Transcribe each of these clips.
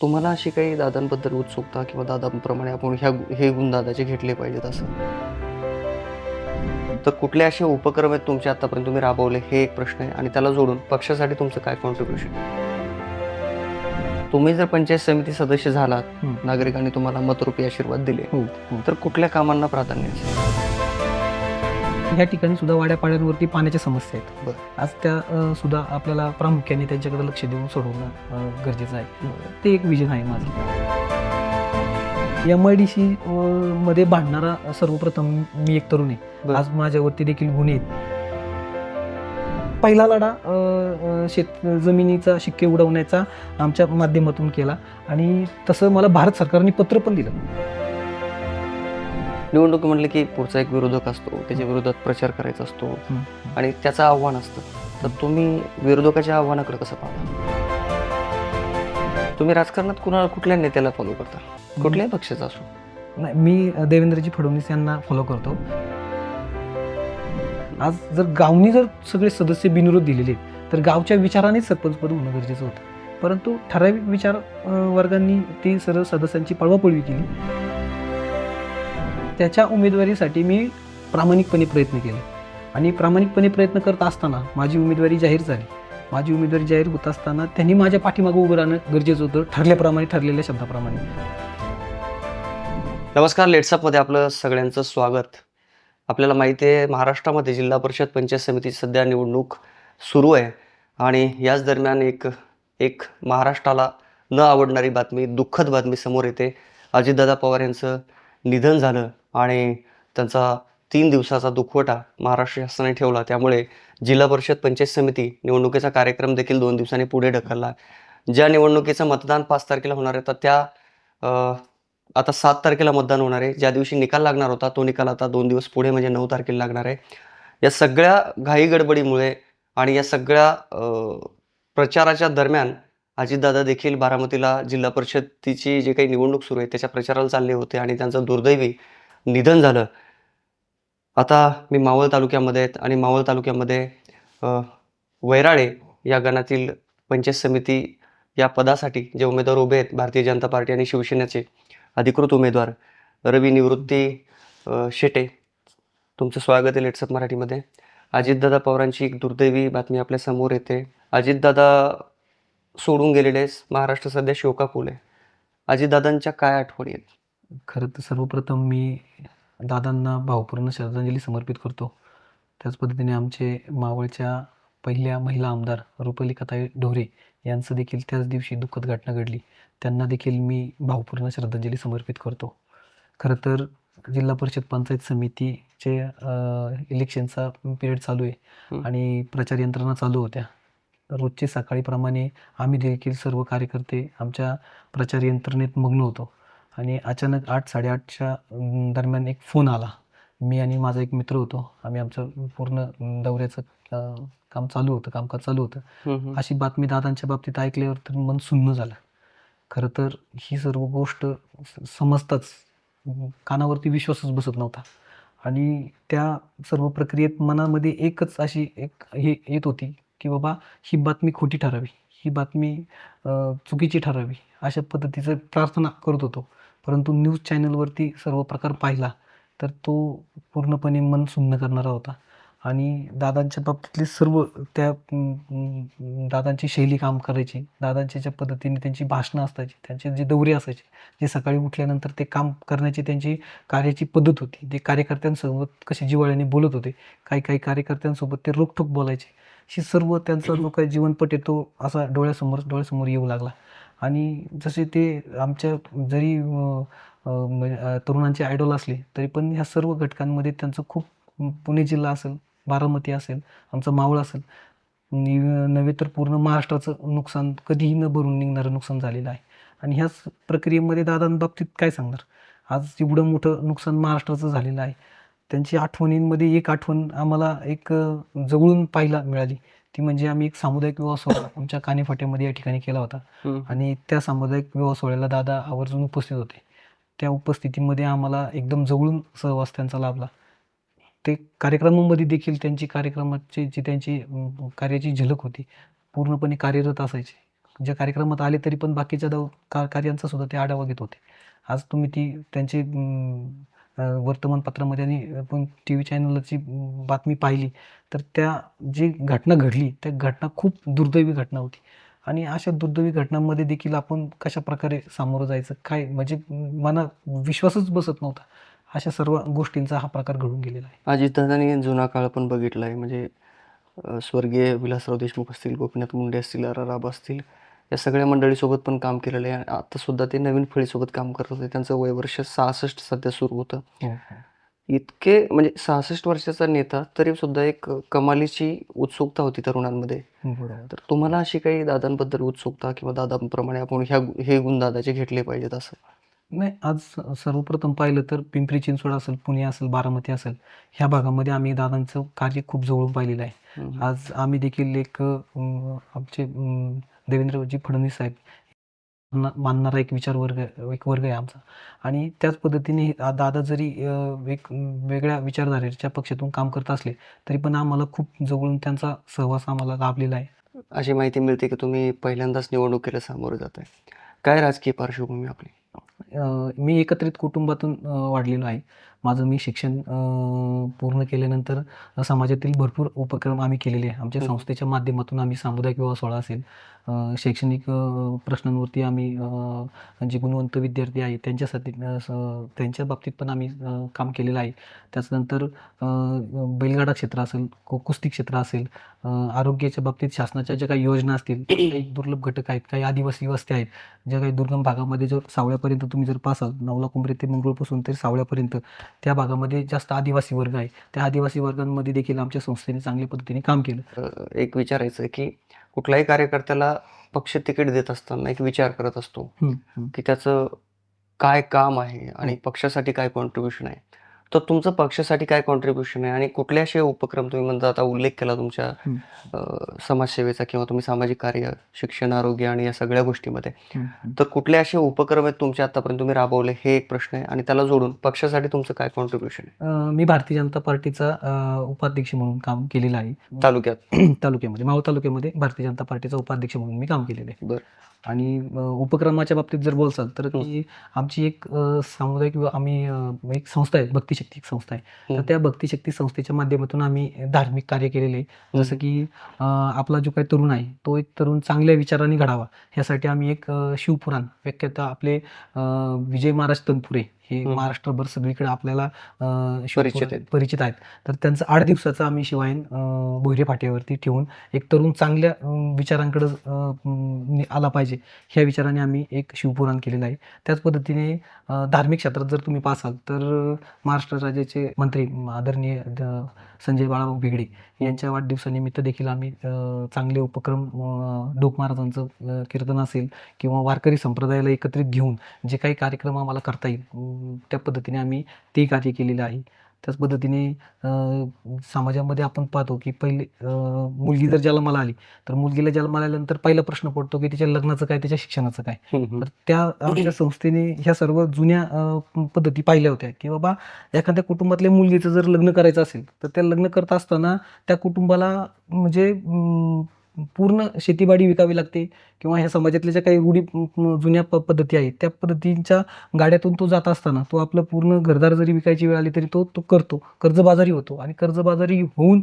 तुम्हाला अशी काही दादांबद्दल उत्सुकता किंवा दादांप्रमाणे आपण हे गुण दादाचे घेतले पाहिजेत असं? तर कुठले असे उपक्रम आहेत तुमचे आतापर्यंत तुम्ही राबवले हे एक प्रश्न आहे आणि त्याला जोडून पक्षासाठी तुमचं काय कॉन्ट्रिब्युशन? तुम्ही जर पंचायत समिती सदस्य झालात, नागरिकांनी तुम्हाला मतरूपी आशीर्वाद दिले, तर कुठल्या कामांना प्राधान्य असेल? ह्या ठिकाणी सुद्धा वाड्यापाड्यांवरती पाण्याच्या समस्या आहेत. बरं. आज त्या सुद्धा आपल्याला प्रामुख्याने त्यांच्याकडे लक्ष देऊन सोडवणं गरजेचं आहे. ते एक विजन आहे माझं. MIDC मध्ये भांडणारा सर्वप्रथम मी एक तरुण आहे. बरं. आज माझ्यावरती देखील गुन्हे आहेत. पहिला लढा शेत जमिनीचा शिक्के उडवण्याचा आमच्या माध्यमातून केला आणि तसं मला भारत सरकारने पत्र पण दिलं. निवडणूक म्हणले की पुढचा एक विरोधक असतो, त्याच्या विरोधात प्रचार करायचा असतो आणि त्याचं आव्हान असतं. तर तुम्ही विरोधकाच्या आव्हानाकडे कसं पाहता? तुम्ही राजकारणात कुठल्या नेत्याला फॉलो करता? कुठल्याही पक्षाचा असो? नाही, मी देवेंद्रजी फडणवीस यांना फॉलो करतो. आज जर गावनी जर सगळे सदस्य बिनविरोध दिलेले तर गावच्या विचारानेच सरपंचपद होणं गरजेचं होतं. परंतु ठराविक विचार वर्गांनी ती सर्व सदस्यांची पळवापळवी केली. त्याच्या उमेदवारीसाठी मी प्रामाणिकपणे प्रयत्न केले आणि प्रामाणिकपणे प्रयत्न करत असताना माझी उमेदवारी जाहीर झाली. माझी उमेदवारी जाहीर होत असताना त्यांनी माझ्या पाठीमागं उभं राहणं गरजेचं होतं, ठरल्याप्रमाणे, ठरलेल्या शब्दाप्रमाणे. नमस्कार, लेट्सअपमध्ये आपलं सगळ्यांचं स्वागत. आपल्याला माहिती आहे महाराष्ट्रामध्ये जिल्हा परिषद पंचायत समिती सध्या निवडणूक सुरू आहे आणि याच दरम्यान एक महाराष्ट्राला न आवडणारी बातमी, दुःखद बातमी समोर येते. अजितदादा पवार यांचं निधन झालं आणि त्यांचा 3 दिवसाचा दुखवटा महाराष्ट्र शासनाने ठेवला. त्यामुळे जिल्हा परिषद पंचायत समिती निवडणुकीचा कार्यक्रम देखील 2 दिवसांनी पुढे ढकलला. ज्या निवडणुकीचं मतदान 5 तारखेला होणार आहे तर त्या आता 7 तारखेला मतदान होणार आहे. ज्या दिवशी निकाल लागणार होता तो निकाल आता 2 दिवस पुढे म्हणजे 9 तारखेला लागणार आहे. या सगळ्या घाई गडबडीमुळे आणि या सगळ्या प्रचाराच्या दरम्यान अजितदादा देखील बारामतीला जिल्हा परिषदेची जे काही निवडणूक सुरू आहे त्याच्या प्रचाराला चालले होते आणि त्यांचं दुर्दैवी निधन झालं. आता मी मावळ तालुक्यामध्ये आहेत आणि मावळ तालुक्यामध्ये वैराळे या गणातील पंचायत समिती या पदासाठी जे उमेदवार उभे आहेत, भारतीय जनता पार्टी आणि शिवसेनेचे अधिकृत उमेदवार रवी निवृत्ती शेटे, तुमचं स्वागत आहे लेट्सअप मराठीमध्ये. अजितदादा पवारांची एक दुर्दैवी बातमी आपल्या समोर येते. अजितदादा सोडून गेलेले महाराष्ट्र सध्या शोकाकुल आहे. अजितदादांच्या काय आठवणी आहेत? खरं तर सर्वप्रथम मी दादांना भावपूर्ण श्रद्धांजली समर्पित करतो. त्याच पद्धतीने आमचे मावळच्या पहिल्या महिला आमदार रुपलिकाताई ढोरे यांचं देखील त्याच दिवशी दुःखद घटना घडली. त्यांना देखील मी भावपूर्ण श्रद्धांजली समर्पित करतो. खरं तर जिल्हा परिषद पंचायत समितीचे इलेक्शनचा पिरियड चालू आहे आणि प्रचार यंत्रणा चालू होत्या. रोजचे सकाळीप्रमाणे आम्ही देखील सर्व कार्यकर्ते आमच्या प्रचार यंत्रणेत मग्न होतो आणि अचानक 8-8:30च्या दरम्यान एक फोन आला. मी आणि माझा एक मित्र होतो. आम्ही आमचं पूर्ण दौऱ्याचं कामकाज चालू होतं. अशी बातमी दादांच्या बाबतीत ऐकल्यावर तर मन सुन्न झालं. खरं तर ही सर्व गोष्ट समजताच कानावरती विश्वासच बसत नव्हता आणि त्या सर्व प्रक्रियेत मनामध्ये एकच अशी हे येत होती की बाबा ही बातमी खोटी ठरावी, ही बातमी चुकीची ठरावी, अशा पद्धतीचं प्रार्थना करत होतो. परंतु न्यूज चॅनलवरती सर्व प्रकार पाहिला तर तो पूर्णपणे मन सुन्न करणारा होता आणि दादांच्या बाबतीतले सर्व त्या दादांची शैली काम करायची, दादांच्या ज्या पद्धतीने त्यांची भाषणं असायची, त्यांचे जे दौरे असायचे, जे सकाळी उठल्यानंतर ते काम करण्याची त्यांची कार्याची पद्धत होती, ते कार्यकर्त्यांसोबत कसे जिव्हाळ्याने बोलत होते, काही कार्यकर्त्यांसोबत ते रोखठोक बोलायचे, ही सर्व त्यांचा जो काही जीवनपट आहे तो असा डोळ्यासमोर येऊ लागला. आणि जसे ते आमच्या जरी तरुणांचे आयडॉल असले तरी पण ह्या सर्व घटकांमध्ये त्यांचं खूप पुणे जिल्हा असेल, बारामती असेल, आमचं मावळ असेल, नव्हे तर पूर्ण महाराष्ट्राचं नुकसान कधीही न भरून निघणारं नुकसान झालेलं आहे. आणि ह्याच प्रक्रियेमध्ये दादांबाबतीत काय सांगणार, आज एवढं मोठं नुकसान महाराष्ट्राचं झालेलं आहे. त्यांची आठवणींमध्ये एक आठवण आम्हाला एक जवळून पाहायला मिळाली, ती म्हणजे आम्ही एक सामुदायिक विवाह सोहळा आमच्या कानेफाट्यामध्ये या ठिकाणी केला होता आणि त्या सामुदायिक विवाह सोहळ्याला दादा आवर्जून उपस्थित होते. त्या उपस्थितीमध्ये आम्हाला एकदम जवळून सहवास त्यांचा लाभला. ते कार्यक्रमामध्ये देखील त्यांची कार्यक्रमाची जी त्यांची कार्याची झलक होती, पूर्णपणे कार्यरत असायचे. ज्या कार्यक्रमात आले तरी पण बाकीच्या कार्यांचा सुद्धा ते आढावा घेत होते. आज तुम्ही ती त्यांची वर्तमानपत्रामध्ये आणि पण टी व्ही चॅनलची बातमी पाहिली तर त्या जी घटना घडली त्या घटना खूप दुर्दैवी घटना होती. आणि अशा दुर्दैवी घटनांमध्ये देखील आपण कशाप्रकारे सामोरं जायचं काय म्हणजे मला विश्वासच बसत नव्हता. अशा सर्व गोष्टींचा हा प्रकार घडून गेलेला आहे. अजितदादांनी जुना काळ पण बघितला आहे. म्हणजे स्वर्गीय विलासराव देशमुख असतील, गोपीनाथ मुंडे असतील, राराराब असतील, या सगळ्या मंडळीसोबत पण काम केलेलं आहे. आतासुद्धा ते नवीन फळीसोबत काम करत होते. त्यांचं वय वर्ष 66 सध्या सुरू होतं. इतके म्हणजे 66 वर्षाचा नेता तरी सुद्धा एक कमालीची उत्सुकता होती तरुणांमध्ये. बरोबर. तर तुम्हाला अशी काही दादांबद्दल उत्सुकता किंवा दादांप्रमाणे आपण हे गुण दादाचे घेतले पाहिजेत असं? नाही, आज सर्वप्रथम पाहिलं तर पिंपरी चिंचवड असेल, पुणे असेल, बारामती असेल, ह्या भागामध्ये आम्ही दादांचं कार्य खूप जवळून पाहिलेलं आहे. आज आम्ही देखील एक आमचे देवेंद्रजी फडणवीस साहेब मानणारा एक एक वर्ग आहे आमचा. आणि त्याच पद्धतीने दादा जरी एक वेगळ्या विचारधारेच्या पक्षातून काम करत असले तरी पण आम्हाला खूप जवळून त्यांचा सहवास आम्हाला लाभलेला आहे. अशी माहिती मिळते की तुम्ही पहिल्यांदाच निवडणुकीला सामोरे जाताय. काय राजकीय पार्श्वभूमी आपली? मी एकत्रित कुटुंबातून वाढलेलो आहे. माझं मी शिक्षण पूर्ण केल्यानंतर समाजातील भरपूर उपक्रम आम्ही केलेले आहे. आमच्या संस्थेच्या माध्यमातून आम्ही सामुदायिक विवाह सोहळा असेल, शैक्षणिक प्रश्नांवरती आम्ही जे गुणवंत विद्यार्थी आहेत त्यांच्यासाठी त्यांच्या बाबतीत पण आम्ही काम केलेलं आहे. त्याच्यानंतर बैलगाडा क्षेत्र असेल, कुस्ती क्षेत्र असेल, आरोग्याच्या बाबतीत शासनाच्या ज्या काही योजना असतील, काही दुर्लभ घटक आहेत, काही आदिवासी वस्त्या आहेत, ज्या काही दुर्गम भागामध्ये जर सावळ्यापर्यंत तुम्ही जर पासाल, नवलाकुंभरी ते मंगरूळपासून ते सावळ्यापर्यंत त्या भागामध्ये जास्त आदिवासी वर्ग आहे. त्या आदिवासी वर्गांमध्ये देखील आमच्या संस्थेने चांगल्या पद्धतीने काम केलं. एक विचारायचं आहे की कुठल्याही कार्यकर्त्याला पक्ष तिकीट देत असताना एक विचार करत असतो की त्याचं काय काम आहे आणि पक्षासाठी काय कॉन्ट्रीब्युशन आहे. तर तुमचं पक्षासाठी काय कॉन्ट्रीब्युशन आहे आणि कुठले असे उपक्रम तुम्ही म्हणता, आता उल्लेख केला तुमच्या समाजसेवेचा किंवा तुम्ही सामाजिक कार्य, शिक्षण, आरोग्य आणि या सगळ्या गोष्टीमध्ये. तर कुठले असे उपक्रम आहेत तुमचे आतापर्यंत तुम्ही राबवले, हे एक प्रश्न आहे. आणि त्याला जोडून पक्षासाठी तुमचं काय कॉन्ट्रीब्युशन आहे? मी भारतीय जनता पार्टीचा उपाध्यक्ष म्हणून काम केलेलं आहे. तालुक्यात? तालुक्यामध्ये, मावळ तालुक्यामध्ये भारतीय जनता पार्टीचा उपाध्यक्ष म्हणून मी काम केलेलं आहे. बरं. आणि उपक्रमाच्या बाबतीत जर बोलसाल तर ती आमची एक सामुदायिक आम्ही एक संस्था आहे, भक्तिशक्ती एक संस्था आहे. तर त्या भक्तिशक्ती संस्थेच्या माध्यमातून आम्ही धार्मिक कार्य केलेले आहे. जसं की आपला जो काही तरुण आहे तो एक तरुण चांगल्या विचारांनी घडावा ह्यासाठी आम्ही एक शिवपुराण व्याख्याता आपले विजय महाराज तनपुरे हे महाराष्ट्रभर सगळीकडे आपल्याला परिचित आहेत. तर त्यांचं 8 दिवसाचं आम्ही शिवायन भोयरे फाट्यावरती ठेवून एक तरुण चांगल्या विचारांकडे आला पाहिजे ह्या विचाराने आम्ही एक शिवपुराण केलेलं आहे. त्याच पद्धतीने धार्मिक क्षेत्रात जर तुम्ही पाहाल तर महाराष्ट्र राज्याचे मंत्री आदरणीय संजय बाळाभाऊ भिगडे यांच्या वाढदिवसानिमित्त देखील आम्ही चांगले उपक्रम, डोक महाराजांचं कीर्तन असेल किंवा वारकरी संप्रदायाला एकत्रित घेऊन जे काही कार्यक्रम आम्हाला करता येईल त्या पद्धतीने आम्ही ते कार्य केलेलं आहे. त्याच पद्धतीने समाजामध्ये आपण पाहतो की पहिले मुलगी जर जन्माला आली तर मुलगीला जन्माला आल्यानंतर पहिला प्रश्न पडतो की तिच्या लग्नाचं काय, तिच्या शिक्षणाचं काय. तर त्या आमच्या संस्थेने ह्या सर्व जुन्या पद्धती पाहिल्या होत्या की बाबा एखाद्या कुटुंबातल्या मुलगीचं जर लग्न करायचं असेल तर त्या लग्न करत असताना त्या कुटुंबाला म्हणजे पूर्ण शेतीबाडी विकावी लागते किंवा ह्या समाजातल्या ज्या काही रूढी जुन्या पद्धती आहेत त्या पद्धतींच्या गाड्यातून तो जात असताना तो आपलं पूर्ण घरदार जरी विकायची वेळ आली तरी तो करतो, कर्जबाजारी होतो. आणि कर्जबाजारी होऊन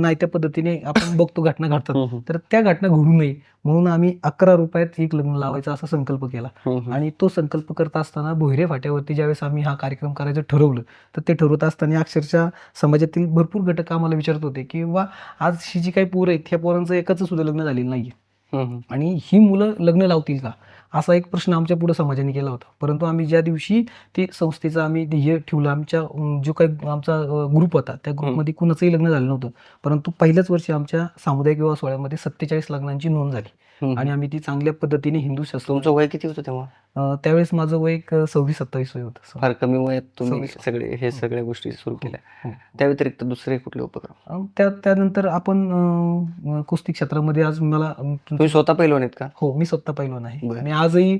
नाही त्या पद्धतीने आपण बघतो घटना घडतात. तर त्या घटना घडू नये म्हणून आम्ही 11 रुपयात एक लग्न लावायचा असा संकल्प केला. आणि तो संकल्प करत असताना भोयरे फाट्यावरती ज्यावेळेस आम्ही हा कार्यक्रम करायचं ठरवलं तर ते ठरवत असताना अक्षरशः समाजातील भरपूर घटक आम्हाला विचारत होते की बाबा आज ही जी काही पोरं आहेत ह्या पोरांचं एकाच सुद्धा लग्न झालेलं नाहीये आणि ही मुलं लग्न लावतील का असा एक प्रश्न आमच्या पुढे समाजाने केला होता. परंतु आम्ही ज्या दिवशी ते संस्थेचं आम्ही ध्येय ठेवलं, आमच्या जो काही आमचा ग्रुप होता त्या ग्रुपमध्ये कुणाचंही लग्न झालं नव्हतं, परंतु पहिल्याच वर्षी आमच्या सामुदायिक विवाह सोहळ्यामध्ये 47 लग्नांची नोंद झाली आणि आम्ही ती चांगल्या पद्धतीने हिंदू शास्त्र. तुमचं वय किती होतं तेव्हा? त्यावेळेस माझं वय एक 26-27 वय होतं. फार कमी वयात तुम्ही 26. सगळे हे हो. सगळ्या गोष्टी सुरू केल्या. हो. त्या व्यतिरिक्त दुसरे कुठले उपक्रम? त्यानंतर आपण कुस्ती क्षेत्रामध्ये आज मला तुम्ही स्वतः पैलवान आहेत का? हो, मी स्वतः पैलवान आहे बरं. आणि आजही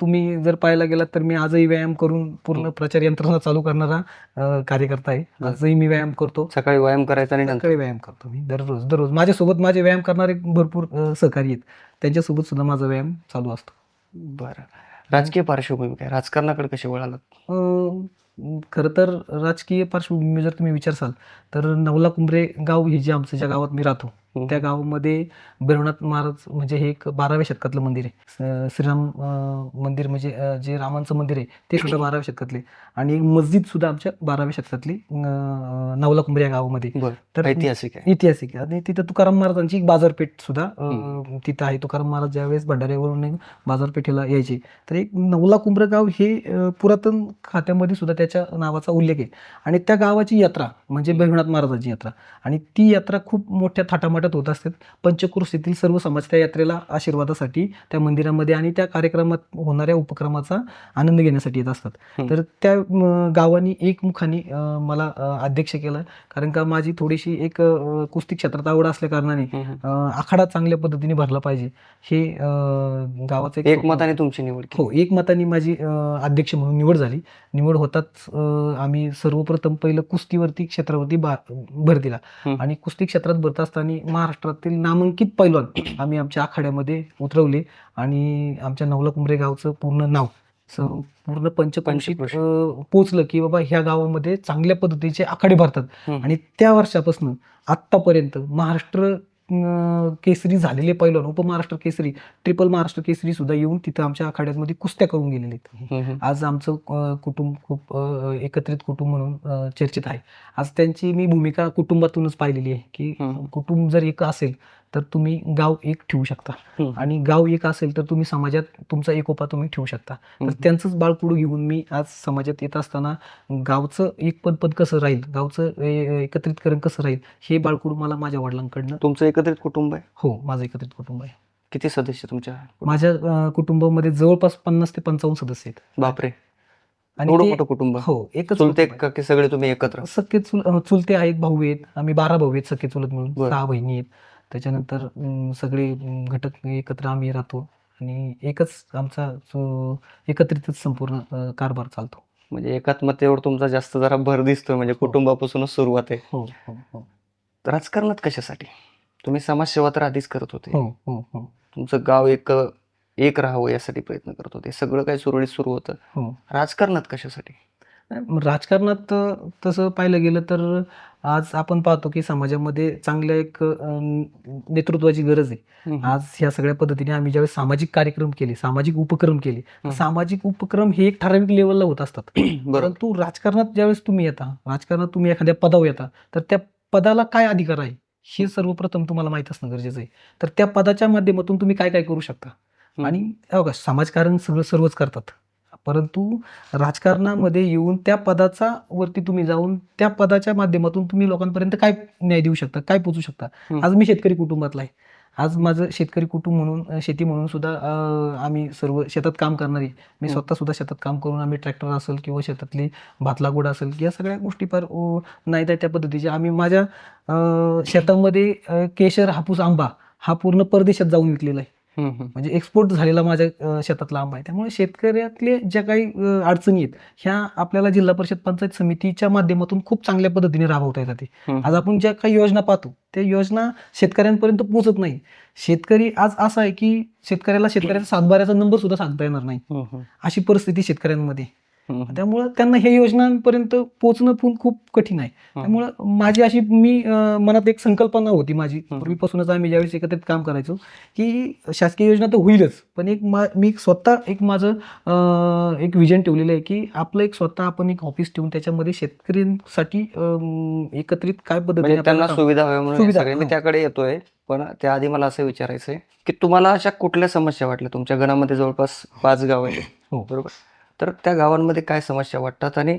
तुम्ही जर पाहायला गेलात तर मी आजही व्यायाम करून पूर्ण प्रचार यंत्रणा चालू करणारा कार्यकर्ता आहे. बरं. आजही मी व्यायाम करतो. सकाळी व्यायाम करायचा आणि नंतर सकाळी व्यायाम करतो मी दररोज. माझ्यासोबत माझे व्यायाम करणारे भरपूर सहकारी आहेत. त्यांच्यासोबत सुद्धा माझा व्यायाम चालू असतो. बरं. राजकीय पार्श्वभूमी काय? राजकारणाकडे कसे वळालात? खरं तर राजकीय पार्श्वभूमी जर तुम्ही विचारसाल तर नवला कुंभरे गाव हे जे आमचं ज्या गावात मी राहतो त्या गावामध्ये भैरवनाथ महाराज म्हणजे हे एक 12व्या शतकातलं मंदिर आहे. श्रीराम मंदिर म्हणजे जे रामांचं मंदिर आहे ते सुद्धा 12व्या शतकातले आणि एक मस्जिद सुद्धा आमच्या 12व्या शतकातली नवला कुंभरे या गावामध्ये. बरं. तर ऐतिहासिक आहे. ऐतिहासिक आहे आणि तिथं तुकाराम महाराजांची एक बाजारपेठ सुद्धा तिथं आहे. तुकाराम महाराज ज्यावेळेस भंडाऱ्यावरून बाजारपेठेला यायचे तर एक नवला कुंभरे गाव हे पुरातन खात्यामध्ये सुद्धा त्याच्या नावाचा उल्लेख आहे आणि त्या गावाची यात्रा म्हणजे भैरवनाथ महाराजांची यात्रा आणि ती यात्रा खूप मोठ्या थाटामाटात होत असते. पंचक्रोशीतील सर्व समाज त्या यात्रेला आशीर्वादासाठी त्या मंदिरामध्ये आणि त्या कार्यक्रमात होणाऱ्या उपक्रमाचा आनंद घेण्यासाठी येत असतात. तर त्या गावानी एकमुखाने मला अध्यक्ष केलं कारण का माझी थोडीशी एक कुस्ती क्षेत्रात आवड असल्या कारणाने आखाडा चांगल्या पद्धतीने भरला पाहिजे हे गावाचं एक मताने तुमची निवड केली. हो, एक मताने माझी अध्यक्ष म्हणून निवड झाली. निवड होताच आम्ही सर्वप्रथम पहिलं कुस्तीवरती क्षेत्रावरती भर दिला आणि कुस्ती क्षेत्रात भरत असताना महाराष्ट्रातील नामांकित पैलवान आम्ही आमच्या आखाड्यामध्ये उतरवले आणि आमच्या नवला कुंभरे गावचं पूर्ण नाव पूर्ण पंचक्रोशीत पोचलं की बाबा ह्या गावामध्ये चांगल्या पद्धतीचे आखाडे भरतात आणि त्या वर्षापासून आत्तापर्यंत महाराष्ट्र केसरी झालेले पैलवान उपमहाराष्ट्र केसरी ट्रिपल महाराष्ट्र केसरी सुद्धा येऊन तिथं आमच्या आखाड्यामध्ये कुस्त्या करून गेलेले आहेत. आज आमचं कुटुंब खूप एकत्रित कुटुंब म्हणून चर्चेत आहे. आज त्यांची मी भूमिका कुटुंबातूनच पाहिलेली आहे की कुटुंब जर एक असेल तर तुम्ही गाव एक ठेवू शकता आणि गाव एक असेल तर तुम्ही समाजात तुमचा एकोपा तुम्ही ठेवू शकता. तर त्यांचंच बाळकुडू घेऊन मी आज समाजात येत असताना गावचं एक पद कसं राहील गावचं एकत्रितकरण कसं राहील हे बाळकुडू मला माझ्या वडिलांकडनं. तुमचं एकत्रित कुटुंब आहे? हो, माझं एकत्रित कुटुंब आहे. किती सदस्य तुमच्या? माझ्या कुटुंबामध्ये जवळपास 50 ते 55 सदस्य आहेत. बापरे, आणि एवढं ते- मोठं कुटुंब? हो, एकच चुलते कुटुंब आहे. का की सगळे तुम्ही एकत्र? सख्खे चुलते आहेत, भाऊ आहेत. आम्ही 12 भाऊ आहेत सख्खे चुलत मिळून. बरं. 6 बहिणी आहेत. त्याच्यानंतर सगळे घटक एकत्र आम्ही राहतो आणि एकच आमचा एकत्रितच संपूर्ण कारभार चालतो. म्हणजे एकात्मतेवर तुमचा जास्त जरा भर दिसतोय म्हणजे कुटुंबापासूनच सुरुवात आहे. हो हो हो तर राजकारणात कशासाठी? तुम्ही समाजसेवा तर आधीच करत होते. हो हो हो तुमचं गाव एक राहावं यासाठी प्रयत्न करत होते. सगळं काही सुरळीत सुरू होतं. हो. राजकारणात कशासाठी? राजकारणात तसं पाहिलं गेलं तर आज आपण पाहतो की समाजामध्ये चांगल्या एक नेतृत्वाची गरज आहे. आज ह्या सगळ्या पद्धतीने आम्ही ज्यावेळेस सामाजिक कार्यक्रम केले सामाजिक उपक्रम केले सामाजिक उपक्रम हे एक ठराविक लेवलला होत असतात. परंतु राजकारणात ज्यावेळेस तुम्ही येता राजकारणात तुम्ही एखाद्या पदावर येता तर त्या पदाला काय अधिकार आहे हे सर्वप्रथम तुम्हाला माहीत असणं गरजेचं आहे. तर त्या पदाच्या माध्यमातून तुम्ही काय काय करू शकता आणि बघा समाजकारण सर्वच करतात परंतु राजकारणामध्ये येऊन त्या पदाचा वरती तुम्ही जाऊन त्या पदाच्या माध्यमातून तुम्ही लोकांपर्यंत काय न्याय देऊ शकता काय पोचू शकता. आज मी शेतकरी कुटुंबातला आहे. आज माझं शेतकरी कुटुंब म्हणून शेती म्हणून सुद्धा आम्ही सर्व शेतात काम करणारी मी स्वतः सुद्धा शेतात काम करून आम्ही ट्रॅक्टर असेल किंवा शेतातली भात लागवड असेल या सगळ्या गोष्टी फार नाही त्या पद्धतीच्या आम्ही माझ्या शेतामध्ये केशर हापूस आंबा हा पूर्ण परदेशात जाऊन विकलेला आहे. म्हणजे एक्सपोर्ट झालेला माझ्या शेतातला आंबा आहे. त्यामुळे शेतकऱ्यातले ज्या काही अडचणी आहेत ह्या आपल्याला जिल्हा परिषद पंचायत समितीच्या माध्यमातून खूप चांगल्या पद्धतीने राबवता येतात. आज आपण ज्या काही योजना पाहतो त्या योजना शेतकऱ्यांपर्यंत पोहोचत नाही. शेतकरी आज असा आहे की शेतकऱ्याचा सातबाऱ्याचा नंबर सुद्धा सांगता येणार नाही अशी परिस्थिती शेतकऱ्यांमध्ये. त्यामुळं त्यांना हे योजनांपर्यंत पोहोचणं पण खूप कठीण आहे. त्यामुळं माझी अशी मनात एक संकल्पना होती माझी पूर्वीपासूनच आम्ही ज्यावेळेस एकत्रित काम करायचो की शासकीय योजना तर होईलच पण मी स्वतः एक माझं एक विजन ठेवलेलं आहे की आपलं एक स्वतः आपण एक ऑफिस ठेवून त्याच्यामध्ये शेतकऱ्यांसाठी एकत्रित काय पद्धतीने त्यांना सुविधा हव्या म्हणून मी त्याकडे येतोय. पण त्याआधी मला असं विचारायचं आहे की तुम्हाला अशा कुठल्या समस्या वाटल्या? तुमच्या गणामध्ये जवळपास 5 गाव आहेत बरोबर. तर त्या गावांमध्ये काय समस्या वाटतात आणि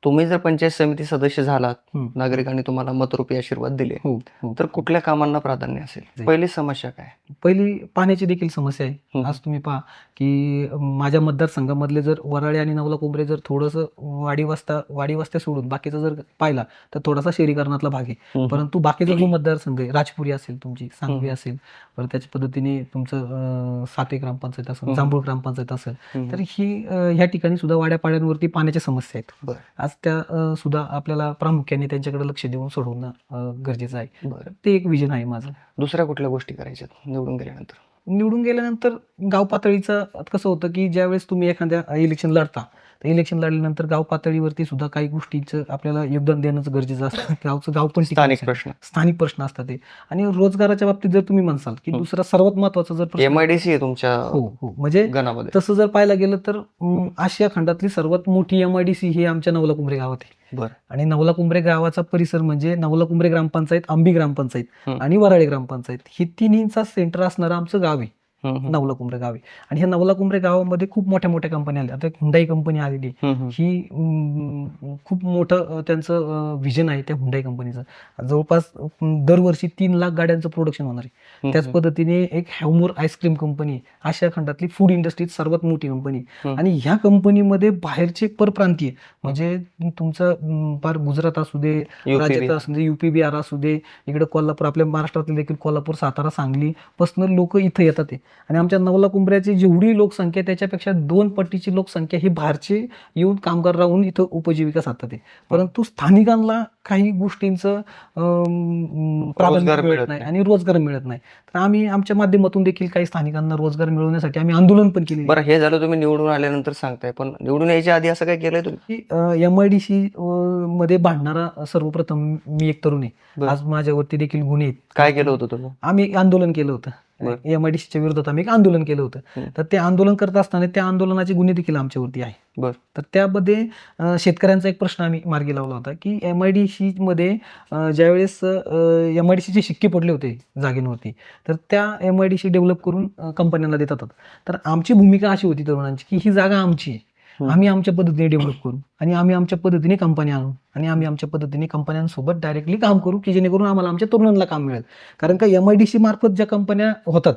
तुम्ही जर पंचायत समिती सदस्य झालात, हं. नागरिकांनी तुम्हाला मतरूपी आशीर्वाद दिले, हो हो तर कुठल्या कामांना प्राधान्य असेल? जाईल. पहिली समस्या काय? पहिली पाण्याची देखील समस्या आहे. हं. आज तुम्ही पहा की माझ्या मतदारसंघामधले जर वराळे आणि नवला कुंभरे जर थोडंसं वाडी वस्त्या सोडून बाकीचा जर पाहिला तर थोडासा शहरीकरणातला भाग आहे. हं. परंतु बाकीचा जो मतदारसंघ आहे, राजपुरी असेल तुमची, सांगवी हं. असेल, परत त्याच्या पद्धतीने तुमचं साते ग्रामपंचायत असेल, हं. जांभूळ ग्रामपंचायत असेल, हं. तर ही ह्या ठिकाणी सुद्धा वाड्यापाड्यांवरती पाण्याच्या समस्या आहेत. बरं. आज त्या सुद्धा आपल्याला प्रामुख्याने त्यांच्याकडे लक्ष देऊन सोडवणं गरजेचं आहे. बरं. ते एक विजन आहे माझं. दुसऱ्या कुठल्या गोष्टी करायच्यात निवडून गेल्यानंतर? निवडून गेल्यानंतर गाव पातळीचं कसं होतं की ज्यावेळेस तुम्ही एखाद्या इलेक्शन लढता, तर इलेक्शन लढल्यानंतर गाव पातळीवरती सुद्धा काही गोष्टींचं आपल्याला योगदान देणं गरजेचं असतं. गाव पण स्थानिक प्रश्न. स्थानिक प्रश्न असतात ते. आणि रोजगाराच्या बाबतीत जर तुम्ही म्हणसाल की दुसरा सर्वात महत्वाचा जर प्रश्न MIDC आहे तुमच्या हो म्हणजे गणामध्ये? तसं जर पाहायला गेलं तर आशिया खंडातली सर्वात मोठी MIDC ही आमच्या नवला कुंभरे गावात आहे. बरं. आणि नवला कुंभरे गावाचा परिसर म्हणजे नवला कुंभरे ग्रामपंचायत, आंबी ग्रामपंचायत हं. आणि वराळे ग्रामपंचायत ही तिन्हींचा सेंटर असणारं आमचं गाव आहे. हं. हं. नवला कुंभरे गाव आहे. आणि ह्या नवला कुंभरे गावामध्ये खूप मोठ्या मोठ्या कंपन्या आल्या. आता एक हुंडाई कंपनी आलेली आहे. हं. हं. ही खूप मोठं त्यांचं विजन आहे त्या हुंडाई कंपनीचं. जवळपास दरवर्षी 3 लाख गाड्यांचं प्रोडक्शन होणार आहे. हं. त्याच पद्धतीने एक हॅवमोर आईस्क्रीम कंपनी, आशिया खंडातली फूड इंडस्ट्रीत सर्वात मोठी कंपनी. हं. आणि ह्या कंपनीमध्ये बाहेरचे परप्रांतीय म्हणजे तुमचं पार गुजरात असू दे, UP राज्यात असू दे, UP बिहार असू दे, इकडे कोल्हापूर, आपल्या महाराष्ट्रातले देखील कोल्हापूर, सातारा, सांगली पासून लोक इथं येतात आहे. आणि आमच्या नवला कुंभऱ्याची जेवढी लोकसंख्या आहे त्याच्यापेक्षा 2 पटीची लोकसंख्या ही बाहेरचे येऊन कामगार राहून इथं उपजीविका साधतात आहे. परंतु स्थानिकांना काही गोष्टींचं प्राधान्य रोजगार मिळत मिळत नाही नाही. आणि रोजगार मिळत नाही. तर आम्ही आमच्या माध्यमातून देखील काही स्थानिकांना रोजगार मिळवण्यासाठी आम्ही आंदोलन पण केले. बरं, हे झालं तुम्ही निवडून आल्यानंतर सांगताय, पण निवडून यायच्या आधी असं काय केलंय तुम्ही? की MIDC मध्ये भांडणारा सर्वप्रथम मी एक तरुण आहे. बरं. आज माझ्यावरती देखील गुन्हे आहेत. काय केलं होतं तुम्ही? आम्ही एक आंदोलन केलं होतं. बरं. MIDCच्या विरोधात आम्ही एक आंदोलन केलं होतं. हं. तर ते आंदोलन करत असताना त्या आंदोलनाचे गुन्हे देखील आमच्यावरती आहे. बरं. तर त्यामध्ये शेतकऱ्यांचा एक प्रश्न आम्ही मार्गी लावला होता की MIDC मध्ये ज्यावेळेस MIDCचे शिक्के पडले होते जागेवरती, तर त्या MIDC डेव्हलप करून कंपन्यांना देतात. तर आमची भूमिका अशी होती तरुणांची की ही जागा आमची आहे. हं. आम्ही आमच्या पद्धतीने डेव्हलप करू आणि आम्ही आमच्या पद्धतीने कंपन्या आणू आणि आम्ही आमच्या पद्धतीने कंपन्यांसोबत डायरेक्टली काम करू की जेणेकरून आम्हाला आमच्या तरुणांना काम मिळेल. कारण का MIDC मार्फत ज्या कंपन्या होतात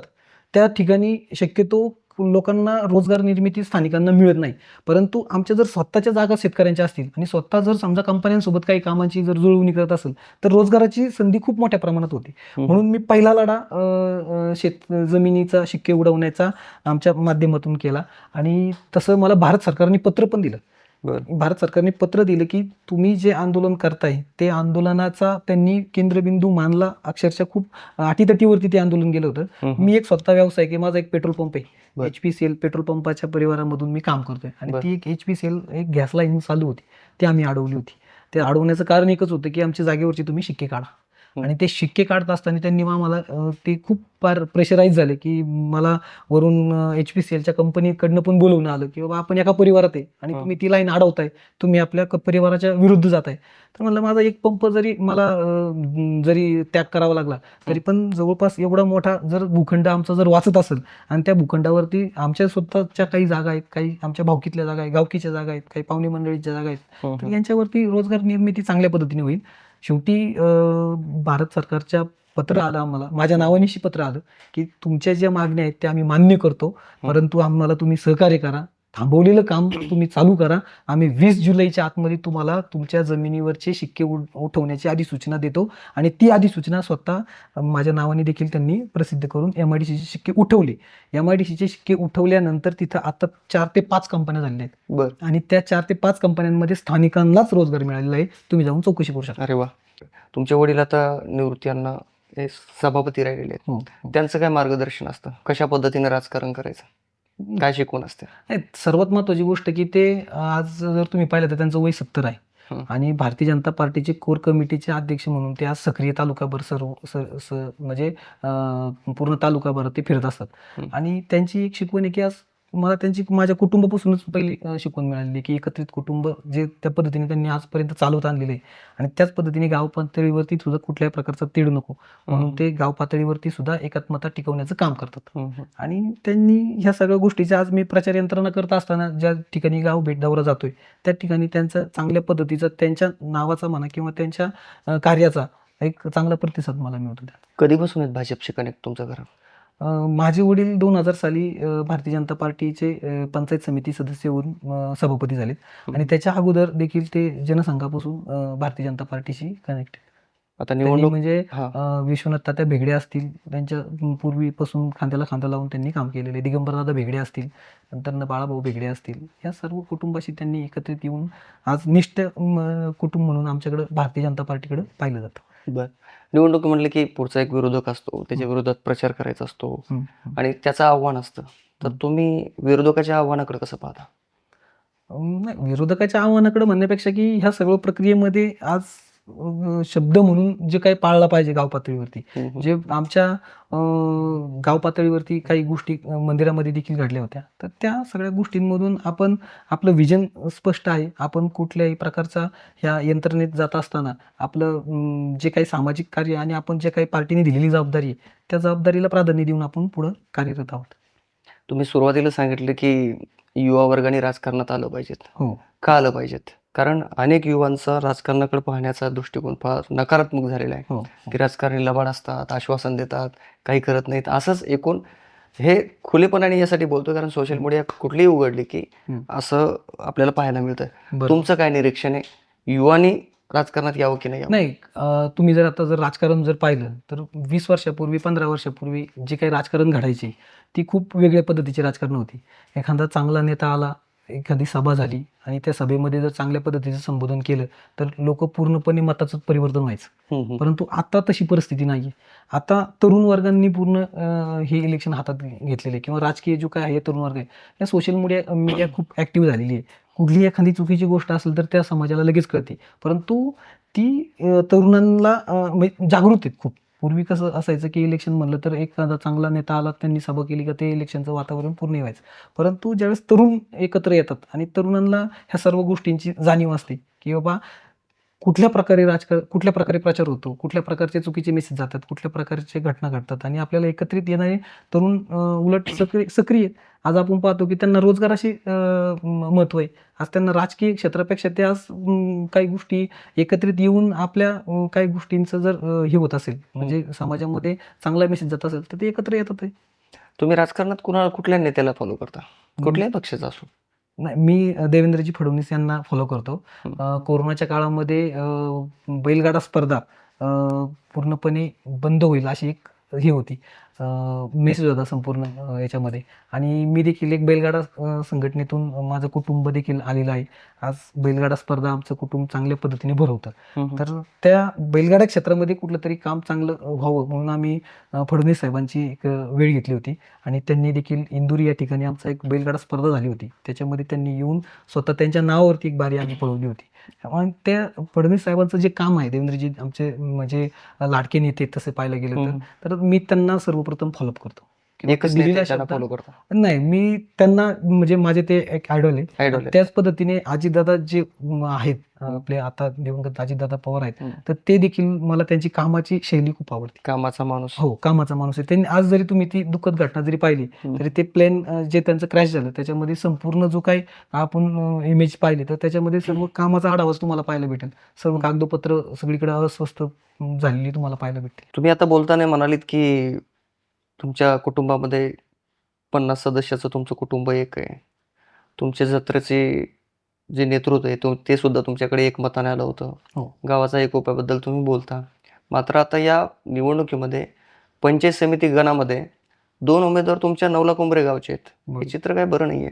त्या ठिकाणी शक्यतो लोकांना रोजगार निर्मिती स्थानिकांना मिळत नाही. परंतु आमच्या जर स्वतःच्या जागा शेतकऱ्यांच्या असतील आणि स्वतः जर समजा कंपन्यांसोबत काही कामाची जर जुळवणी करत असेल तर रोजगाराची संधी खूप मोठ्या प्रमाणात होती. हं. म्हणून मी पहिला लढा जमिनीचा शिक्के उडवण्याचा आमच्या माध्यमातून केला. आणि तसं मला भारत सरकारने पत्र पण दिलं. बरं. भारत सरकारने पत्र दिलं की तुम्ही जे आंदोलन करताय ते आंदोलनाचा त्यांनी केंद्रबिंदू मानला. अक्षरशः खूप अटीतटीवरती ते आंदोलन गेलं होतं. हं. हं. मी एक स्वतः व्यवसाय की माझा एक पेट्रोल पंप आहे. बरं. HPCL पेट्रोल पंपाच्या परिवारामधून मी काम करतोय आणि बरं. ती एक HPCL एक गॅस लाईन चालू होती, ती आम्ही अडवली होती. ते अडवण्याचं कारण एकच होतं की आमच्या जागेवरची तुम्ही शिक्के काढा. हं. आणि ते शिक्के काढत असताना त्यांनी मला ते खूप फार प्रेशराईज झाले की मला वरून HPCLच्या कंपनीकडनं पण बोलवून आलं की बाबा आपण एका परिवारात आहे आणि हं. तुम्ही ती लाईन अडवताय, तुम्ही आपल्या परिवाराच्या विरुद्ध जाताय. तर म्हणलं माझा एक पंप जरी मला जरी त्याग करावा लागला तरी पण जवळपास एवढा मोठा जर भूखंड आमचा जर वाचत असेल आणि त्या भूखंडावरती आमच्या स्वतःच्या काही जागा आहेत, काही आमच्या भावकीतल्या जागा आहेत, गावकीच्या जागा आहेत, काही पाहुणे मंडळीच्या जागा आहेत, हं. तर हं. यांच्यावरती रोजगार निर्मिती चांगल्या पद्धतीने होईल. शेवटी भारत सरकारच्या पत्र आलं आम्हाला, माझ्या नावानिशी पत्र आलं की तुमच्या ज्या मागण्या आहेत त्या आम्ही मान्य करतो, परंतु आम्हाला तुम्ही सहकार्य करा, थांबवलेलं काम तुम्ही चालू करा. आम्ही 20 जुलैच्या आतमध्ये तुम्हाला तुमच्या जमिनीवरचे शिक्के उठवण्याची अधिसूचना देतो. आणि ती अधिसूचना स्वतः माझ्या नावाने देखील त्यांनी प्रसिद्ध करून MIDCचे शिक्के उठवले. MIDCचे शिक्के उठवल्यानंतर तिथं आता 4 ते 5 कंपन्या झालेल्या आहेत. बरं. आणि त्या 4 ते 5 कंपन्यांमध्ये स्थानिकांनाच रोजगार मिळालेला आहे. तुम्ही जाऊन चौकशी करू शकता. अरे वा. तुमचे वडील आता निवृत्तींना हे सभापती राहिलेले आहेत. हो. त्यांचं काय मार्गदर्शन असतं? कशा पद्धतीने राजकारण करायचं? काय शिकवण असते? नाही, सर्वात महत्त्वाची गोष्ट की ते आज जर तुम्ही पाहिलं तर त्यांचं वय 70 आहे. हं. आणि भारतीय जनता पार्टीचे कोर कमिटीचे अध्यक्ष म्हणून ते आज सक्रिय तालुकाभर म्हणजे पूर्ण तालुकाभर ते फिरत असतात. हं. आणि त्यांची एक शिकवण आहे की आज मला त्यांची माझ्या कुटुंबापासूनच पहिली शिकवण मिळालेली की एकत्रित कुटुंब जे त्या पद्धतीने त्यांनी आजपर्यंत चालवत आणलेले आहे आणि त्याच पद्धतीने गाव पातळीवरती सुद्धा कुठल्याही प्रकारचा तीड नको म्हणून ते गाव पातळीवरती सुद्धा एकात्मता टिकवण्याचं काम करतात. आणि त्यांनी ह्या सगळ्या गोष्टीचा आज मी प्रचार यंत्रणा करत असताना ज्या ठिकाणी गाव भेट दौरा जातोय त्या ठिकाणी त्यांचा चांगल्या पद्धतीचा त्यांच्या नावाचा म्हणा किंवा त्यांच्या कार्याचा एक चांगला प्रतिसाद मला मिळतो त्यात. कधीपासून आहेत भाजपशी कनेक्ट तुमच्या घरात? माझे वडील 2000 साली भारतीय जनता पार्टीचे पंचायत समिती सदस्य होऊन सभापती झालेत आणि त्याच्या अगोदर देखील ते जनसंघापासून भारतीय जनता पार्टीशी कनेक्ट. आता त्यांनी निवडणूक म्हणजे हा विश्वनाथ तात्या भेगडे असतील त्यांच्या पूर्वीपासून खांद्याला खांदा लावून त्यांनी काम केलेले, दिगंबरदादा भेगडे असतील, नंतर बाळाभाऊ भेगडे असतील, या सर्व कुटुंबाशी त्यांनी एकत्रित येऊन आज निष्ठ कुटुंब म्हणून आमच्याकडे भारतीय जनता पार्टीकडे पाहिलं जातं. बर. निवडणूक म्हटलं की पुढचा एक विरोधक असतो, त्याच्या विरोधात प्रचार करायचा असतो आणि त्याचं आव्हान असतं. तर तुम्ही विरोधकाच्या आव्हानाकडे कसं पाहता? नाही, विरोधकाच्या आव्हानाकडे म्हणण्यापेक्षा की ह्या सगळ्या प्रक्रियेमध्ये आज शब्द म्हणून जे काही पाळला पाहिजे गाव पातळीवरती, जे आमच्या गाव पातळीवरती काही गोष्टी मंदिरामध्ये देखील घडल्या होत्या, तर त्या सगळ्या गोष्टींमधून आपण आपलं विजन स्पष्ट आहे. आपण कुठल्याही प्रकारचा ह्या यंत्रणेत जात असताना आपलं जे काही सामाजिक कार्य आणि आपण जे काही पार्टीने दिलेली जबाबदारी आहे त्या जबाबदारीला प्राधान्य देऊन आपण पुढं कार्यरत आहोत. तुम्ही सुरुवातीला सांगितलं की युवा वर्गाने राजकारणात आलं पाहिजेत. हो. का आलं पाहिजेत? कारण अनेक युवांचा राजकारणाकडे पाहण्याचा दृष्टिकोन फार नकारात्मक झालेला आहे, हो. की राजकारणी लबाड असतात, आश्वासन देतात, काही करत नाहीत. असंच एकूण हे खुलेपणाने यासाठी बोलतो कारण सोशल मीडिया कुठलीही उघडली की असं आपल्याला पाहायला मिळतं. बरं. तुमचं काय निरीक्षण आहे? युवानी राजकारणात यावं की नाही यावं? नाही, तुम्ही जर आता जर राजकारण जर पाहिलं तर 20 वर्षापूर्वी 15 वर्षापूर्वी जी काही राजकारण घडायची ती खूप वेगळ्या पद्धतीची राजकारण होती. एखादा चांगला नेता आला, एखादी सभा झाली आणि त्या सभेमध्ये जर चांगल्या पद्धतीचं संबोधन केलं तर लोक पूर्णपणे मताचं परिवर्तन व्हायचं. परंतु आता तशी परिस्थिती नाही आहे. आता तरुण वर्गांनी पूर्ण हे इलेक्शन हातात घेतलेले आहे किंवा राजकीय जो काय आहे तरुण वर्ग आहे या सोशल मीडिया खूप ॲक्टिव्ह झालेली आहे. कुठलीही एखादी चुकीची गोष्ट असेल तर त्या समाजाला लगेच कळते. परंतु ती तरुणांना म्हणजे जागृत आहेत खूप. पूर्वी कसं असायचं की इलेक्शन म्हणलं तर एखादा चांगला नेता आला, त्यांनी सभा केली का ते इलेक्शनचं वातावरण पूर्ण व्हायचं. परंतु ज्यावेळेस तरुण एकत्र येतात आणि तरुणांना ह्या सर्व गोष्टींची जाणीव असते की बाबा कुठल्या प्रकारे प्रचार होतो, कुठल्या प्रकारचे चुकीचे मेसेज जातात, कुठल्या प्रकारचे घटना घडतात आणि आपल्याला एकत्रित येणारे तरुण उलट सक्रिय आहेत. आज आपण पाहतो की त्यांना रोजगाराशी महत्त्व आहे. आज त्यांना राजकीय क्षेत्रापेक्षा ते आज काही गोष्टी एकत्रित येऊन आपल्या काही गोष्टींचं जर हे होत असेल म्हणजे समाजामध्ये चांगला मेसेज जात असेल तर ते एकत्र येतात आहे. तुम्ही राजकारणात कुठल्या नेत्याला फॉलो करता? कुठल्याही पक्षाचा असो? नाही, मी देवेंद्रजी फडणवीस यांना फॉलो करतो. कोरोनाच्या काळामध्ये बैलगाडा स्पर्धा पूर्णपणे बंद होईल अशी एक हे होती, मेसेज होता संपूर्ण याच्यामध्ये आणि मी देखील एक बैलगाडा संघटनेतून माझं कुटुंब देखील आलेलं आहे. आज बैलगाडा स्पर्धा आमचं कुटुंब चांगल्या पद्धतीने भरवतं. तर त्या बैलगाडा क्षेत्रामध्ये कुठलं तरी काम चांगलं व्हावं म्हणून आम्ही फडणवीस साहेबांची एक वेळ घेतली होती आणि त्यांनी देखील इंदुरी या ठिकाणी आमचा एक बैलगाडा स्पर्धा झाली होती. त्याच्यामध्ये त्यांनी येऊन स्वतः त्यांच्या नावावरती एक बारी आम्ही पळवली होती. आणि त्या फडणवीस साहेबांचं जे काम आहे, देवेंद्रजी आमचे म्हणजे लाडके नेते तसे पाहायला गेलं तर मी त्यांना सर्वप्रथम फॉलोअप करतो. एकच नेत्याला फॉलो करता? नाही, मी त्यांना म्हणजे माझे ते एक आयडॉल आहे. त्याच पद्धतीने अजितदादा जे आहेत आपले आता दिवंगत अजितदादा पवार आहेत तर ते देखील मला त्यांची कामाची शैली खूप आवडते. कामाचा माणूस. हो, कामाचा माणूस आहे. त्यांनी आज जरी तुम्ही ती दुःखद घटना जरी पाहिली तरी ते प्लेन जे त्यांचं क्रॅश झालं त्याच्यामध्ये संपूर्ण जो काही आपण इमेज पाहिली तर त्याच्यामध्ये सर्व कामाचा आढावाच तुम्हाला पाहायला भेटेल. सर्व कागदपत्र सगळीकडे अस्वस्थ झालेली तुम्हाला पाहायला भेटेल. तुम्ही आता बोलताना म्हणालीत की तुमच्या कुटुंबामध्ये 50 सदस्याचं तुमचं कुटुंब एक आहे. तुमच्या जत्रेचे जे नेतृत्व आहे ते सुद्धा तुमच्याकडे एकमताने आलं होतं. गावाचा एकोप्याबद्दल तुम्ही बोलता. मात्र आता या निवडणुकीमध्ये पंचायत समिती गणामध्ये 2 उमेदवार तुमच्या नवला कुंभरे गावचे आहेत. हे चित्र काय बरं नाहीये?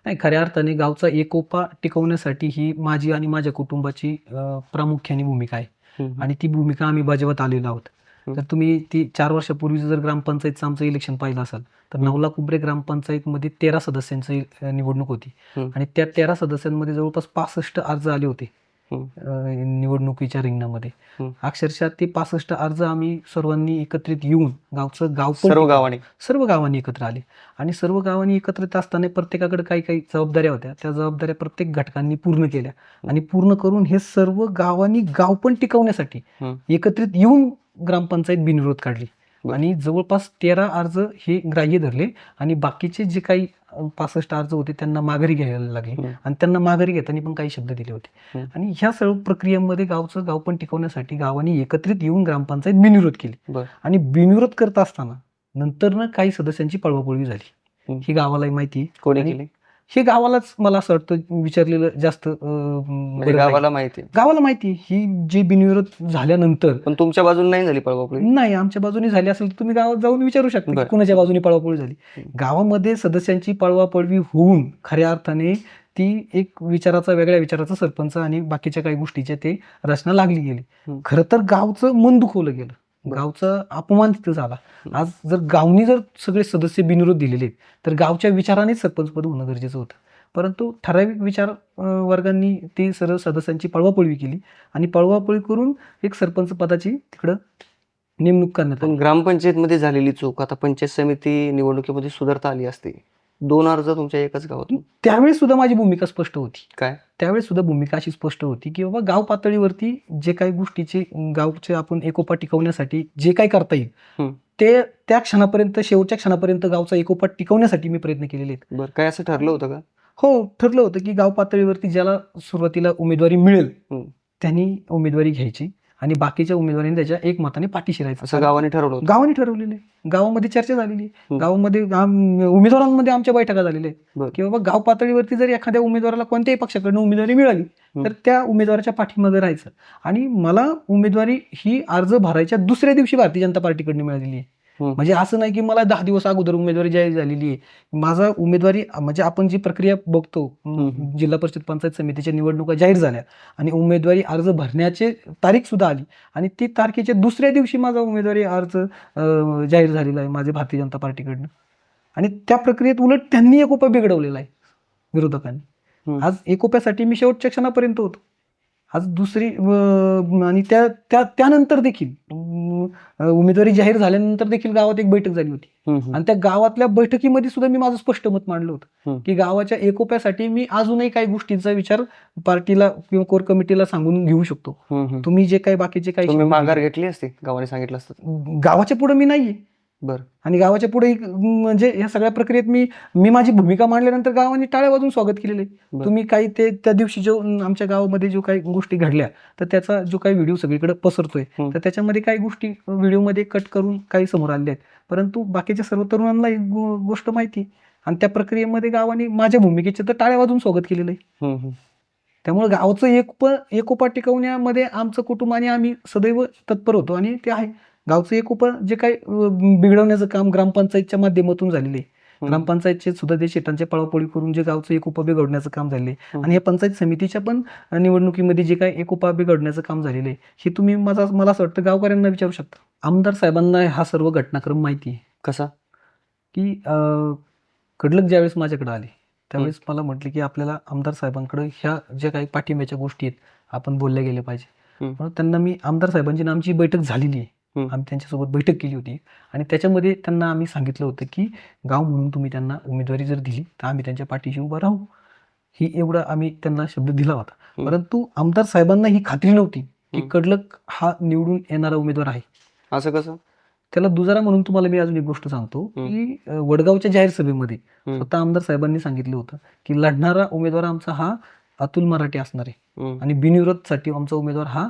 नाही, खऱ्या अर्थाने गावचा एकोपा टिकवण्यासाठी ही माझी आणि माझ्या कुटुंबाची प्रामुख्याने भूमिका आहे आणि ती भूमिका आम्ही बजावत आलेलो आहोत. तर तुम्ही ती 4 वर्षापूर्वीचं जर ग्रामपंचायतचं आमचं इलेक्शन पाहिलं असाल तर नवला कुंभरे ग्रामपंचायतमध्ये 13 सदस्यांची निवडणूक होती आणि त्या 13 सदस्यांमध्ये जवळपास 65 अर्ज आले होते निवडणुकीच्या रिंगणामध्ये. हं. अक्षरशः ते 65 अर्ज आम्ही सर्वांनी एकत्रित येऊन गावचं गाव पण सर्व गावांनी एकत्र आले आणि सर्व गावांनी एकत्रित असताना प्रत्येकाकडे काही काही जबाबदाऱ्या होत्या. त्या जबाबदाऱ्या प्रत्येक घटकांनी पूर्ण केल्या आणि पूर्ण करून हे सर्व गावांनी गाव पण टिकवण्यासाठी एकत्रित येऊन ग्रामपंचायत बिनविरोध काढली आणि जवळपास 13 अर्ज हे ग्राह्य धरले आणि बाकीचे जे काही 65 अर्ज होते त्यांना माघारी घ्यायला लागले आणि त्यांना माघारी घेताना पण काही शब्द दिले होते आणि ह्या सर्व प्रक्रियेमध्ये गावचं गाव पण टिकवण्यासाठी गावांनी एकत्रित येऊन ग्रामपंचायत बिनविरोध केली आणि बिनविरोध करत असताना नंतर काही सदस्यांची पळवापळवी झाली. ही गावालाही माहिती आहे. कोणी केली? हे गावालाच मला असं वाटतं विचारलेलं जास्त गावाला माहिती ही जी बिनविरोध झाल्यानंतर. पण तुमच्या बाजूने नाही झाली पळवापळवी? नाही, आमच्या बाजूने झाली असेल तर तुम्ही गावात जाऊन विचारू शकता कुणाच्या बाजूने पळवापळवी झाली. गावामध्ये सदस्यांची पळवापळवी होऊन खऱ्या अर्थाने ती एक वेगळ्या विचाराचा सरपंच आणि बाकीच्या काही गोष्टीच्या ते रचना लागली गेली. खरं तर गावचं मन दुखवलं गेलं, गावचा अपमान तिथं झाला. आज जर गावनी जर सगळे सदस्य बिनविरोध दिलेले तर गावच्या विचारानेच सरपंचपद होणं गरजेचं होतं. परंतु ठराविक विचार वर्गांनी ती सर्व सदस्यांची पळवापळवी केली आणि पळवापळवी करून एक सरपंच पदाची तिकडं नेमणूक करण्यात आली. पण ग्रामपंचायतमध्ये झालेली चूक आता पंचायत समिती निवडणुकीमध्ये सुधारता आली असते. 2 अर्ज तुमच्या एकाच गावातून. त्यावेळेस सुद्धा माझी भूमिका स्पष्ट होती. काय? त्यावेळेस सुद्धा भूमिका अशी स्पष्ट होती की बाबा गाव पातळीवरती जे काही गोष्टीचे गावचे आपण एकोपा टिकवण्यासाठी जे काही करता येईल ते त्या क्षणापर्यंत, शेवटच्या क्षणापर्यंत गावचा एकोपा टिकवण्यासाठी मी प्रयत्न केलेले आहेत. बरं, काय असं ठरलं होतं का? हो, ठरलं होतं की गाव पातळीवरती ज्याला सुरुवातीला उमेदवारी मिळेल त्यांनी उमेदवारी घ्यायची आणि बाकीच्या उमेदवारांनी त्याच्या एकमताने पाठीशी राहायचं असं गावाने ठरवलं होतं? गावाने ठरवलेलं आहे. गावामध्ये चर्चा झालेली आहे. गावामध्ये उमेदवारांमध्ये आमच्या बैठका झालेल्या आहेत की बाबा गाव पातळीवरती जर एखाद्या उमेदवाराला कोणत्याही पक्षाकडनं उमेदवारी मिळाली तर त्या उमेदवाराच्या पाठीमागे राहायचं. आणि मला उमेदवारी ही अर्ज भरायच्या दुसऱ्या दिवशी भारतीय जनता पार्टीकडनं मिळालेली आहे. म्हणजे असं नाही की मला 10 दिवस अगोदर उमेदवारी जाहीर झालेली आहे. माझा उमेदवारी म्हणजे आपण जी प्रक्रिया बघतो, जिल्हा परिषद पंचायत समितीच्या निवडणुका जाहीर झाल्या आणि उमेदवारी अर्ज भरण्याची तारीख सुद्धा आली आणि ती तारखेच्या दुसऱ्या दिवशी माझा उमेदवारी अर्ज जाहीर झालेला आहे माझे भारतीय जनता पार्टीकडनं. आणि त्या प्रक्रियेत उलट त्यांनी एकोपा बिघडवलेला आहे विरोधकांनी. आज एकोप्यासाठी मी शेवटच्या क्षणापर्यंत होतो. आज दुसरी आणि त्यानंतर देखील उमेदवारी जाहीर झाल्यानंतर देखील गावात एक बैठक झाली होती आणि त्या गावातल्या बैठकीमध्ये सुद्धा मी माझं स्पष्ट मत मांडलं होतं की गावाच्या एकोप्यासाठी मी अजूनही काही गोष्टींचा विचार पार्टीला किंवा कोर कमिटीला सांगून घेऊ शकतो. तुम्ही जे काही बाकीचे काही माघार घेतली असते, गावाने सांगितलं असतं. गावाच्या पुढे मी नाहीये. बरं. आणि गावाच्या पुढे म्हणजे ह्या सगळ्या प्रक्रियेत मी माझी भूमिका मांडल्यानंतर गावाने टाळ्या वाजून स्वागत केलेलं आहे. तुम्ही काही ते त्या दिवशी जो आमच्या गावामध्ये जो काही गोष्टी घडल्या तर त्याचा जो काही व्हिडिओ सगळीकडे पसरतोय तर त्याच्यामध्ये काही गोष्टी व्हिडिओमध्ये कट करून काही समोर आल्या आहेत. परंतु बाकीच्या सर्व तरुणांना एक गोष्ट माहिती आणि त्या प्रक्रियेमध्ये गावाने माझ्या भूमिकेचं तर टाळ्या वाजून स्वागत केलेलं आहे. त्यामुळे गावचं एकोपा टिकवण्यामध्ये आमचं कुटुंब आणि आम्ही सदैव तत्पर होतो आणि ते आहे. गावचं एकोपा जे काही बिघडवण्याचं काम ग्रामपंचायतच्या माध्यमातून झालेले आहे. ग्रामपंचायतचे सुद्धा ते शेतांच्या पळापळी करून जे गावचं एकोपा बिघडण्याचं काम झालेलं आहे आणि या पंचायत समितीच्या पण निवडणुकीमध्ये जे काही एकोपा बिघडण्याचं काम झालेलं आहे हे तुम्ही मला असं वाटतं गावकऱ्यांना विचारू शकता. आमदार साहेबांना हा सर्व घटनाक्रम माहिती आहे. कसा? की कडलक ज्यावेळेस माझ्याकडे आले त्यावेळेस मला म्हटले की आपल्याला आमदार साहेबांकडे ह्या ज्या काही पाठिंब्याच्या गोष्टी आहेत आपण बोलल्या गेल्या पाहिजे. म्हणून त्यांना मी आमदार साहेबांची आमची बैठक झालेली आहे. आम्ही त्यांच्यासोबत बैठक केली होती आणि त्याच्यामध्ये त्यांना आम्ही सांगितलं होतं की गाव म्हणून तुम्ही त्यांना उमेदवारी जर दिली तर आम्ही त्यांच्या पाठीशी उभं राहू. ही एवढा आम्ही त्यांना शब्द दिला होता. परंतु आमदार साहेबांना ही खात्री नव्हती की कडलक हा निवडून येणारा उमेदवार आहे. असं कसं? त्याला दुजारा म्हणून तुम्हाला मी अजून एक गोष्ट सांगतो की वडगावच्या जाहीर सभेमध्ये स्वतः आमदार साहेबांनी सांगितलं होतं की लढणारा उमेदवार आमचा हा अतुल मराठे असणार आहे आणि बिनविरोधसाठी आमचा उमेदवार हा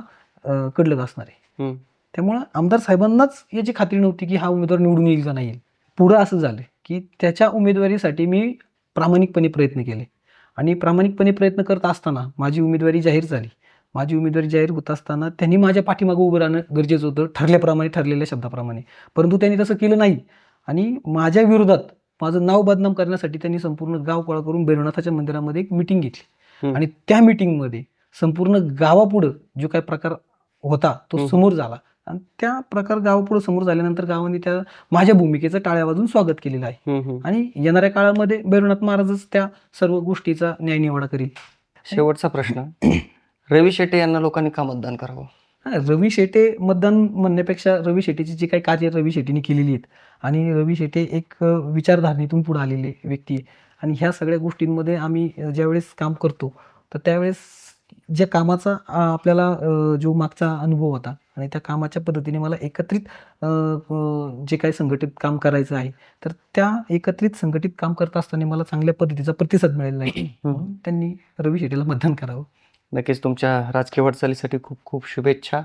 कडलक असणार आहे. त्यामुळं आमदार साहेबांनाच याची खात्री नव्हती की हा उमेदवार निवडून येईल का नाही येईल. पुढं असं झालं की त्याच्या उमेदवारीसाठी मी प्रामाणिकपणे प्रयत्न केले आणि प्रामाणिकपणे प्रयत्न करत असताना माझी उमेदवारी जाहीर झाली. माझी उमेदवारी जाहीर होत असताना त्यांनी माझ्या पाठीमागं उभं राहणं गरजेचं होतं ठरलेल्या शब्दाप्रमाणे. परंतु त्यांनी तसं केलं नाही आणि माझ्या विरोधात माझं नाव बदनाम करण्यासाठी त्यांनी संपूर्ण गाव गोळा करून भैरवनाथाच्या मंदिरामध्ये एक मिटिंग घेतली आणि त्या मिटिंगमध्ये संपूर्ण गावापुढं जो काही प्रकार होता तो समोर झाला आणि त्या प्रकार गावापुढे समोर झाल्यानंतर गावाने त्या माझ्या भूमिकेचं टाळ्या वाजून स्वागत केलेलं आहे आणि येणाऱ्या काळामध्ये भैरवनाथ महाराजच त्या सर्व गोष्टीचा न्यायनिवाडा करील. शेवटचा प्रश्न, रवी शेट्टे यांना लोकांनी का मतदान करावं? रवी शेटे मतदान म्हणण्यापेक्षा रवी शेट्टीची जी काही कार्य रवी शेट्टीने केलेली आहेत आणि रवी शेट्टे एक विचारधारणेतून पुढे आलेले व्यक्ती आहे आणि ह्या सगळ्या गोष्टींमध्ये आम्ही ज्यावेळेस काम करतो तर त्यावेळेस ज्या कामाचा आपल्याला जो मागचा अनुभव होता आणि त्या कामाच्या पद्धतीने मला एकत्रित जे काही संघटित काम करायचं आहे तर त्या एकत्रित संघटित काम करत असताना मला चांगल्या पद्धतीचा प्रतिसाद मिळालेला आहे म्हणून त्यांनी रवी शेट्टीला मतदान करावं. नक्कीच तुमच्या राजकीय वाटचालीसाठी खूप खूप शुभेच्छा.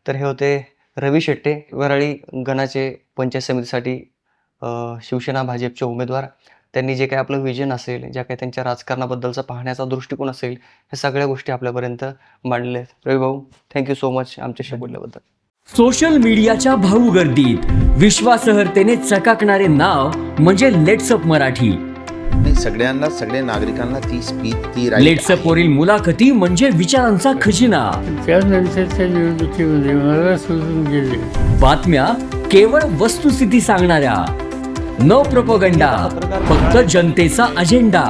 तर हे होते रवी शेट्टे, वरळी गणाचे पंचायत समितीसाठी शिवसेना भाजपचे उमेदवार. त्यांनी जे काही आपलं विजन असेल, ज्या काही त्यांच्या राजकारणाबद्दलचा पाहण्याचा दृष्टिकोन असेल, ह्या सगळ्या गोष्टी आपल्यापर्यंत मांडल्या आहेत. रवी भाऊ, थँक्यू सो मच आमच्याशी बोलल्याबद्दल. सोशल मीडियाच्या भाऊ गर्दीत विश्वासार्हतेने चकाकणारे नाव म्हणजे लेट्सअप मराठी. नाही, सगळ्या नागरिकांना ती स्पीच ती right लेट्सअप वरील मुलाखती म्हणजे विचारांचा खजिना. त्यानंतरच्या निवडणुकीमध्ये मला सोडून गेले. बातम्या केवळ वस्तुस्थिती सांगणाऱ्या, न प्रोपगंडा, फक्त जनतेचा अजेंडा.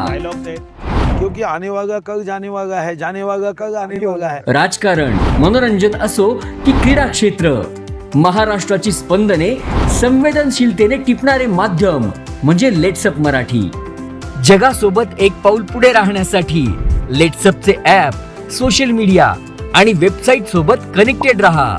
क्योंकि आने वाला कल जाने वाला है, जाने वाला कल आने वाला है. राजकारण, मनोरंजन असो की क्रीडा क्षेत्र, महाराष्ट्राची स्पंदने संवेदनशीलतेने टिपणारे माध्यम म्हणजे लेट्सअप मराठी. जगासोबत एक पाऊल पुढे राहण्यासाठी लेट्सअपचे ॲप, सोशल मीडिया आणि वेबसाईट सोबत कनेक्टेड रहा.